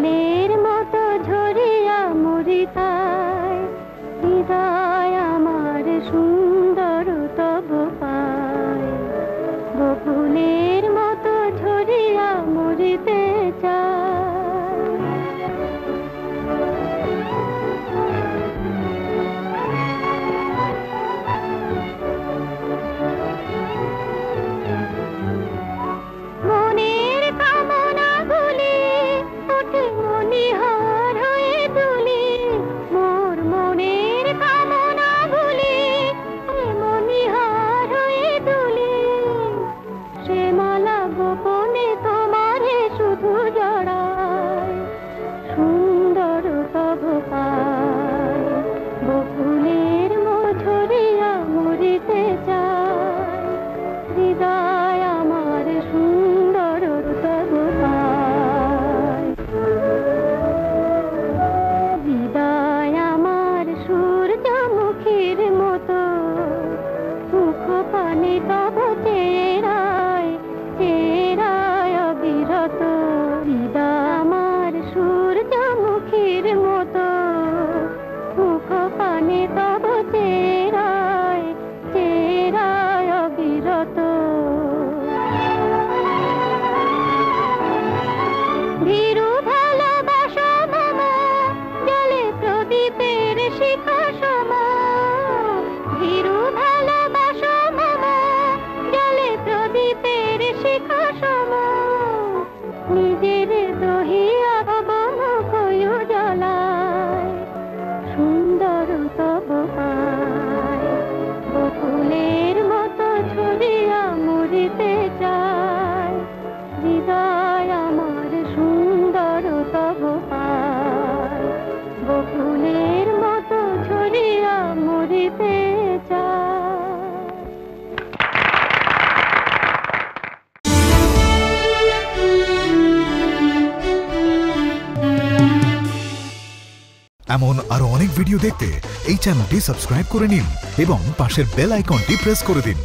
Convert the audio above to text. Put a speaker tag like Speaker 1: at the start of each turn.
Speaker 1: বকুলের মতো ঝরিয়া মরিতায়, হৃদয় আমার সুন্দর তব পায়। বকুলের মতো ঝরিয়া মরিতে চায়। মনের কামনা গুলি ওঠে মনিহার হয়ে দুলি, মোর মনের কামনা গুলি মনিহার হয়ে দুলি। সে মালা গোপনে তোমারে শুধু জড়ায়, সুন্দর তব পায়। বকুলের মঝরিয়া মরিতে চায়, হৃদয় আমার সুন্দর তব পায়। হৃদয় আমার সূর্যমুখীর মতো, মুখ পানে তব চেরায়, চেরায় অবিরত। হৃদয় আমার সূর্যমুখীর মতো, মুখ পানে তব চেরায়, চেরায় অবিরত। ভীরু ভালোবাসা মম জলে প্রদীপের শিখা সম। ভীরু ভালোবাসা মম জলে প্রদীপের শিখা সম। নিজের দহিয়া তব মুখ জ্বলায়, সুন্দর তব পায়। বকুলের মতো ঝরিয়া মরিতে চায়, হৃদয় আমার সুন্দর তব পায়। বকুলের মতো ঝরিয়া মরিতে চায়।
Speaker 2: এমন আরো অনেক ভিডিও দেখতে এই চ্যানেলটি সাবস্ক্রাইব করে নিন এবং পাশের বেল আইকনটি প্রেস করে দিন।